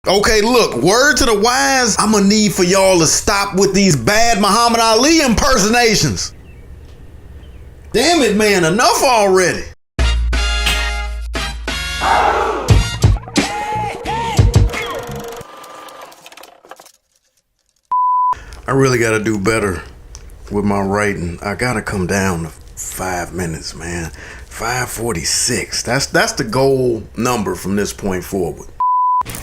Okay, look, word to the wise, I'ma need for y'all to stop with these bad Muhammad Ali impersonations. Damn it, man, enough already. I really gotta do better with my writing. I gotta come down to 5 minutes, man. 5:46. That's the goal number from this point forward.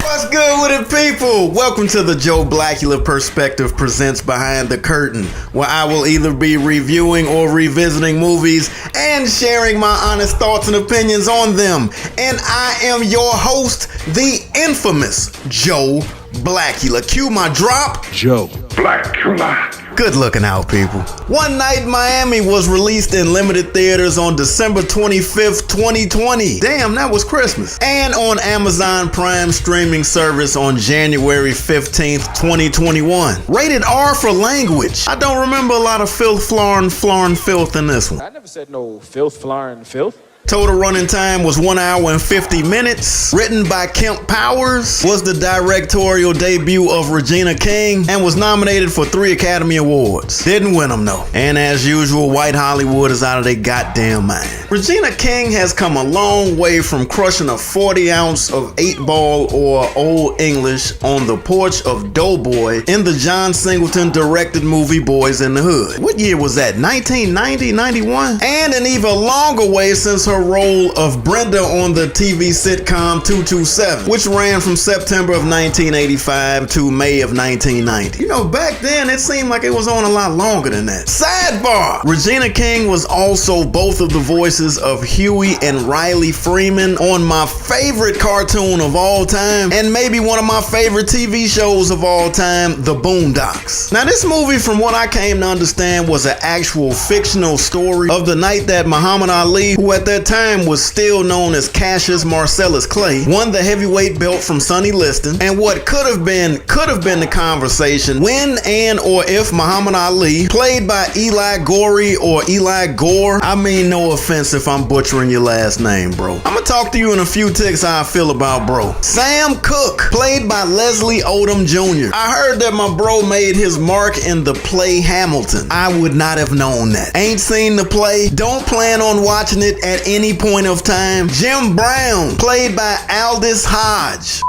What's good with it, people? Welcome to the Joe Blackula Perspective presents Behind the Curtain, where I will either be reviewing or revisiting movies and sharing my honest thoughts and opinions on them. And I am your host, the infamous Joe Blackula. Cue my drop. Joe Blackula. Good looking out, people. One Night in Miami was released in limited theaters on December 25th, 2020. Damn, that was Christmas. And on Amazon Prime streaming service on January 15th, 2021. Rated R for language. I don't remember a lot of filth, florin' filth in this one. I never said no filth, florin' filth. Total running time was 1 hour and 50 minutes. Written by Kemp Powers. Was the directorial debut of Regina King and was nominated for 3 Academy Awards. Didn't win them though. And as usual, white Hollywood is out of their goddamn mind. Regina King has come a long way from crushing a 40 ounce of 8-ball or Old English on the porch of Doughboy in the John Singleton directed movie Boys in the Hood. What year was that? 1990, 91? And an even longer way since her role of Brenda on the TV sitcom 227, which ran from September of 1985 to May of 1990. You know, back then it seemed like it was on a lot longer than that. Sidebar! Regina King was also both of the voices of Huey and Riley Freeman on my favorite cartoon of all time, and maybe one of my favorite TV shows of all time, The Boondocks. Now this movie, from what I came to understand, was an actual fictional story of the night that Muhammad Ali, who at that time was still known as Cassius Marcellus Clay, won the heavyweight belt from Sonny Liston, and what could have been the conversation when and or if Muhammad Ali, played by Eli Gorey or Eli Gore, I mean no offense if I'm butchering your last name, bro. I'm gonna talk to you in a few ticks how I feel about bro. Sam Cooke, played by Leslie Odom Jr. I heard that my bro made his mark in the play Hamilton. I would not have known that. Ain't seen the play, don't plan on watching it at any point of time. Jim Brown, played by Aldous Hodge.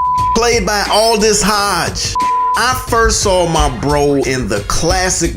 I first saw my bro in the classic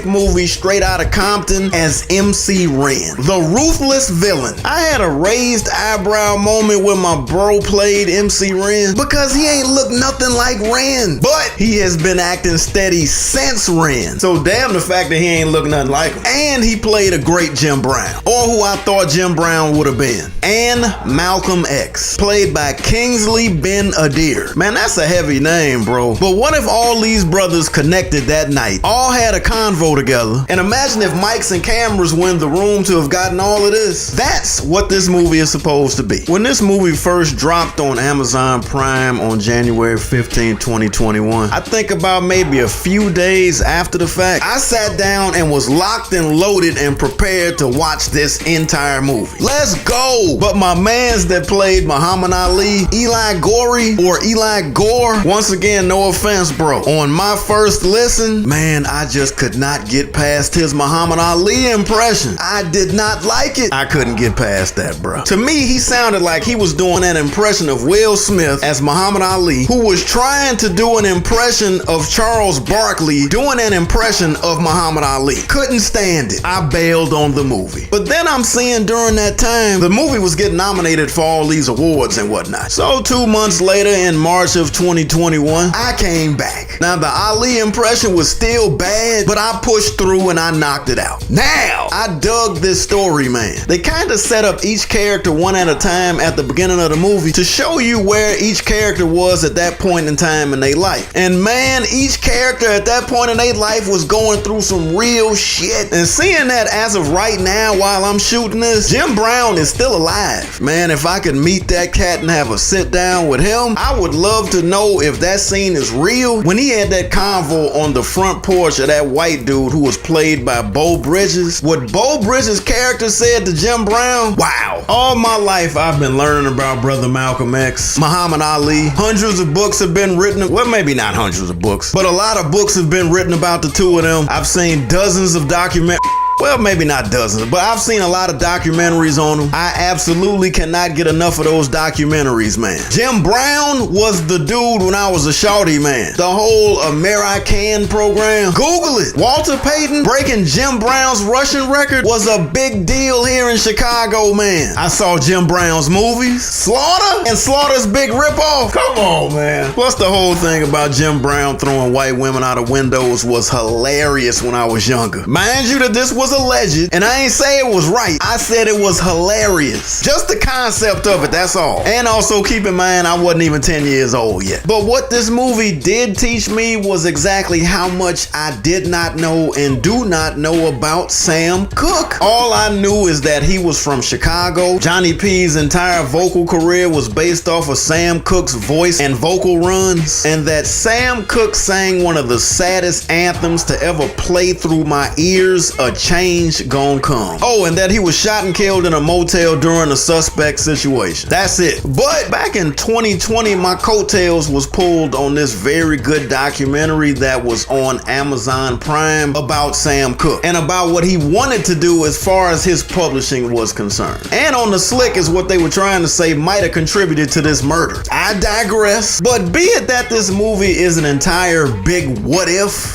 movie Straight Outta Compton as MC Ren, the ruthless villain. I had a raised eyebrow moment when my bro played MC Ren because he ain't look nothing like Ren, but he has been acting steady since Ren. So damn the fact that he ain't look nothing like him. And he played a great Jim Brown, or who I thought Jim Brown would have been. And Malcolm X, played by Kingsley Ben Adir. Man, that's a heavy name, bro. But what if all these brothers connected that night, all had a convo together, and imagine if mics and cameras were in the room to have gotten all of this? That's what this movie is supposed to be. When this movie first dropped on Amazon Prime on January 15, 2021, I think about maybe a few days after the fact, I sat down and was locked and loaded and prepared to watch this entire movie. Let's go! But my mans that played Muhammad Ali, Eli Gorey or Eli Gore, once again, no offense, bro. On my first listen, man, I just could not get past his Muhammad Ali impression. I did not like it. I couldn't get past that, bro. To me, he sounded like he was doing an impression of Will Smith as Muhammad Ali, who was trying to do an impression of Charles Barkley doing an impression of Muhammad Ali. Couldn't stand it. I bailed on the movie. But then I'm seeing during that time, the movie was getting nominated for all these awards and whatnot. So 2 months later, in March of 2021, I came back. Now the Ali impression was still bad, but I pushed through and I knocked it out. Now, I dug this story, man. They kind of set up each character one at a time at the beginning of the movie to show you where each character was at that point in time in their life. And man, each character at that point in their life was going through some real shit. And seeing that as of right now while I'm shooting this, Jim Brown is still alive. Man, if I could meet that cat and have a sit down with him, I would love to know if that scene scene is real. When he had that convo on the front porch of that white dude who was played by Bo Bridges, what Bo Bridges' character said to Jim Brown, wow. All my life I've been learning about Brother Malcolm X, Muhammad Ali. Hundreds of books have been written, well, maybe not hundreds of books, but a lot of books have been written about the two of them. I've seen dozens of documentaries. Well, maybe not dozens, but I've seen a lot of documentaries on them. I absolutely cannot get enough of those documentaries, man. Jim Brown was the dude when I was a shawty, man. The whole American program. Google it. Walter Payton breaking Jim Brown's Russian record was a big deal here in Chicago, man. I saw Jim Brown's movies, Slaughter, and Slaughter's Big Ripoff. Come on, man. Plus, the whole thing about Jim Brown throwing white women out of windows was hilarious when I was younger. Mind you that this was alleged, and I ain't say it was right. I said it was hilarious. Just the concept of it, that's all. And also keep in mind, I wasn't even 10 years old yet. But what this movie did teach me was exactly how much I did not know and do not know about Sam Cooke. All I knew is that he was from Chicago. Johnny P's entire vocal career was based off of Sam Cooke's voice and vocal runs, and that Sam Cooke sang one of the saddest anthems to ever play through my ears, A Change Gon' Come. Oh, and that he was shot and killed in a motel during a suspect situation. That's it. But back in 2020, my coattails was pulled on this very good documentary that was on Amazon Prime about Sam Cooke and about what he wanted to do as far as his publishing was concerned. And on the slick is what they were trying to say might have contributed to this murder. I digress. But be it that this movie is an entire big what if,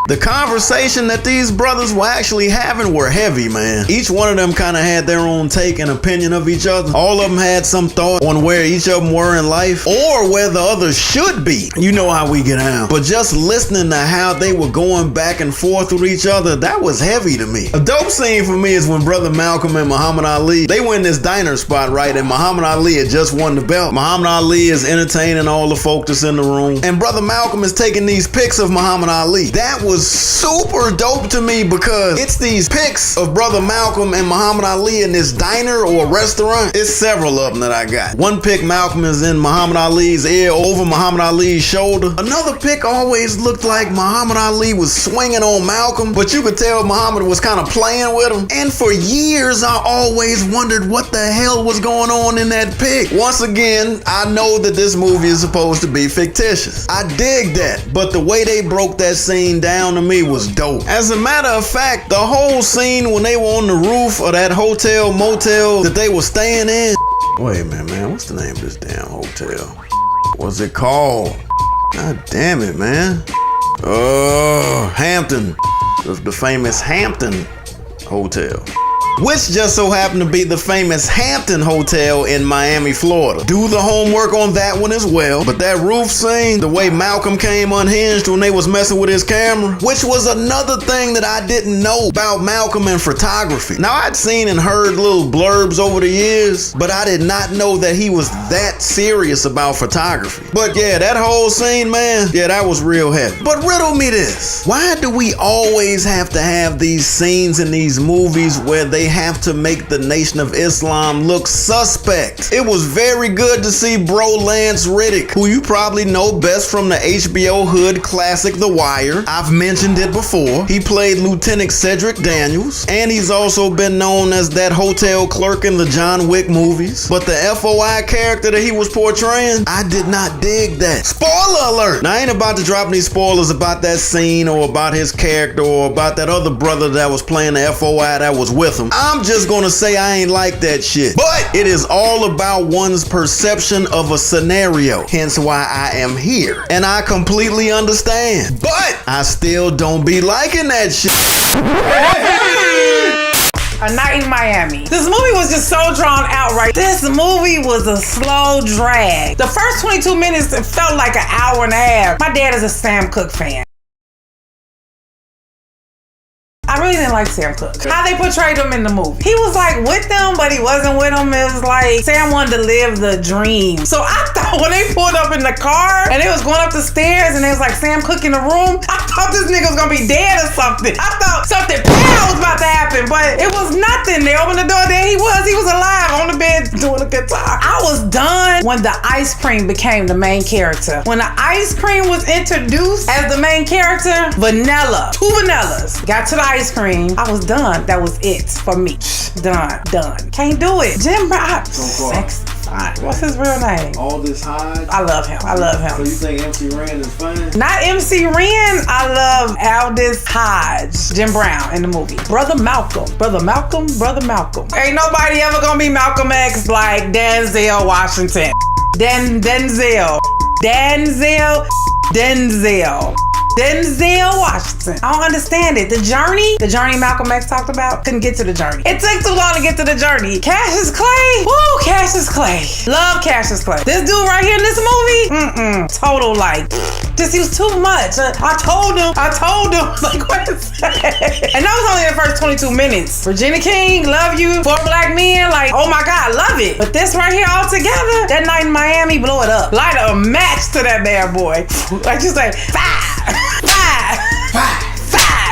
the conversation that these brothers were actually having were heavy, man. Each one of them kind of had their own take and opinion of each other. All of them had some thought on where each of them were in life or where the others should be. You know how we get down. But just listening to how they were going back and forth with each other, that was heavy to me. A dope scene for me is when Brother Malcolm and Muhammad Ali, they were in this diner spot, right? And Muhammad Ali had just won the belt. Muhammad Ali is entertaining all the folk that's in the room. And Brother Malcolm is taking these pics of Muhammad Ali. That was super dope to me because it's these pics of Brother Malcolm and Muhammad Ali in this diner or restaurant. It's several of them that I got. One pic, Malcolm is in Muhammad Ali's ear over Muhammad Ali's shoulder. Another pic always looked like Muhammad Ali was swinging on Malcolm, but you could tell Muhammad was kind of playing with him. And for years, I always wondered what the hell was going on in that pic. Once again, I know that this movie is supposed to be fictitious. I dig that, but the way they broke that scene down to me was dope. As a matter of fact, the whole scene when they were on the roof of that hotel motel that they were staying in. Wait a minute, man. What's the name of this damn hotel? What's it called? God damn it, man. Oh, Hampton. It was the famous Hampton Hotel, which just so happened to be the famous Hampton Hotel in Miami, Florida. Do the homework on that one as well. But that roof scene, the way Malcolm came unhinged when they was messing with his camera, which was another thing that I didn't know about Malcolm and photography. Now, I'd seen and heard little blurbs over the years, but I did not know that he was that serious about photography. But yeah, that whole scene, man, yeah, that was real heavy. But riddle me this. Why do we always have to have these scenes in these movies where they have to make the Nation of Islam look suspect? It was very good to see bro Lance Reddick, who you probably know best from the HBO Hood classic The Wire. I've mentioned it before. He played Lieutenant Cedric Daniels, and he's also been known as that hotel clerk in the John Wick movies. But the FOI character that he was portraying, I did not dig that. Spoiler alert! Now, I ain't about to drop any spoilers about that scene or about his character or about that other brother that was playing the FOI that was with him. I'm just gonna say I ain't like that shit. But it is all about one's perception of a scenario. Hence why I am here. And I completely understand. But I still don't be liking that shit. A Night in Miami. This movie was just so drawn out, right? This movie was a slow drag. The first 22 minutes, it felt like an hour and a half. My dad is a Sam Cooke fan. I really didn't like Sam Cooke. How they portrayed him in the movie. He was like with them, but he wasn't with them. It was like Sam wanted to live the dream. So I thought when they pulled up in the car and they was going up the stairs and there was like Sam Cooke in the room, I thought this nigga was gonna be dead or something. I thought something bad was about to happen, but it was nothing. They opened the door, there he was alive on the bed doing a guitar. I was done when the ice cream became the main character. When the ice cream was introduced as the main character, vanilla, 2 vanillas. Got to the ice cream, I was done. That was it for me. Done. Can't do it. Jim Brown, sexy. What's his real name? Aldous Hodge. I love him. So you think MC Ren is fine? Not MC Ren. I love Aldous Hodge, Jim Brown in the movie. Brother Malcolm. Ain't nobody ever gonna be Malcolm X like Denzel Washington. Denzel Washington. I don't understand it. The journey Malcolm X talked about, couldn't get to the journey. It took too long to get to the journey. Cassius Clay. Woo, Cassius Clay. Love Cassius Clay. This dude right here in this movie, total like, just he was too much. I told him. Like, what is that? And that was only the first 22 minutes. Regina King, love you. 4 black men, like, oh my God, love it. But this right here all together, that night in Miami, blow it up. Light a match to that bad boy. Like you say, 5.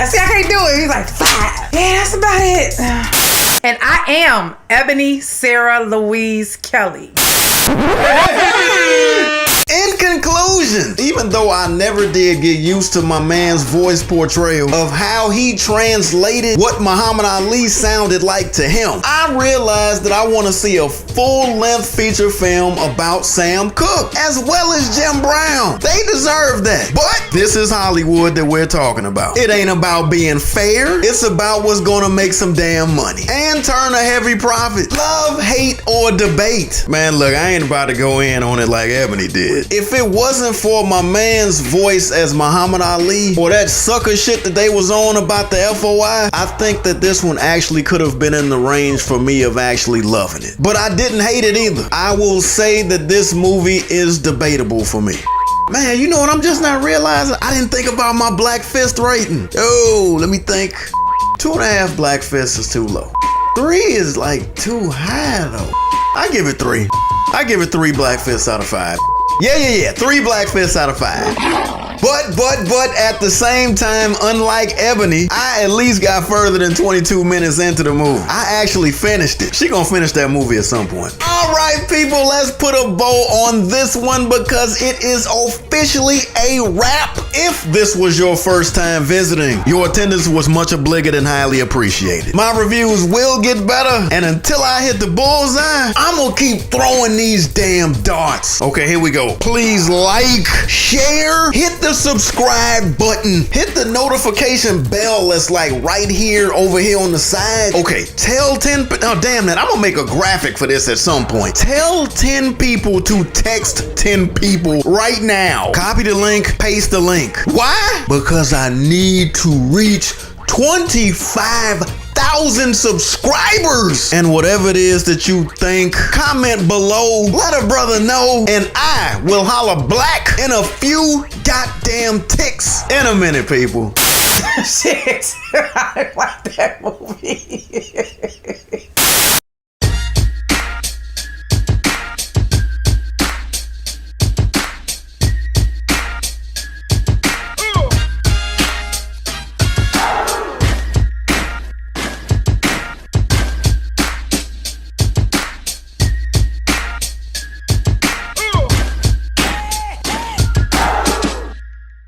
See, I can't do it. He's like 5. Yeah, that's about it. And I am Ebony Sarah Louise Kelly. In conclusion, even though I never did get used to my man's voice portrayal of how he translated what Muhammad Ali sounded like to him, I realized that I want to see a full-length feature film about Sam Cooke, as well as Jim Brown. They deserve that. But this is Hollywood that we're talking about. It ain't about being fair. It's about what's gonna make some damn money and turn a heavy profit. Love, hate, or debate. Man, look, I ain't about to go in on it like Ebony did. If it wasn't for my man's voice as Muhammad Ali or that sucker shit that they was on about the FOI, I think that this one actually could have been in the range for me of actually loving it. But I didn't hate it either. I will say that this movie is debatable for me. Man, you know what I'm just not realizing? I didn't think about my Black Fist rating. Oh, let me think. 2.5 Black Fists is too low. 3 is like too high though. I give it 3. I give it 3 Black Fists out of 5. Yeah. 3 Black Fists out of 5. But at the same time, unlike Ebony, I at least got further than 22 minutes into the movie. I actually finished it. She gonna finish that movie at some point. All right, people, let's put a bow on this one because it is officially a wrap. If this was your first time visiting, your attendance was much obligate and highly appreciated. My reviews will get better, and until I hit the bullseye, I'm gonna keep throwing these damn darts. Okay, here we go. Please like, share, hit the subscribe button, hit the notification bell that's like right here over here on the side. Okay, tell 10, oh damn that, I'm gonna make a graphic for this at some point. Tell 10 people to text 10 people right now. Copy the link, paste the link. Why? Because I need to reach 25,000 subscribers. And whatever it is that you think, comment below, let a brother know, and I will holler black in a few goddamn ticks in a minute, people. Shit. I like that movie.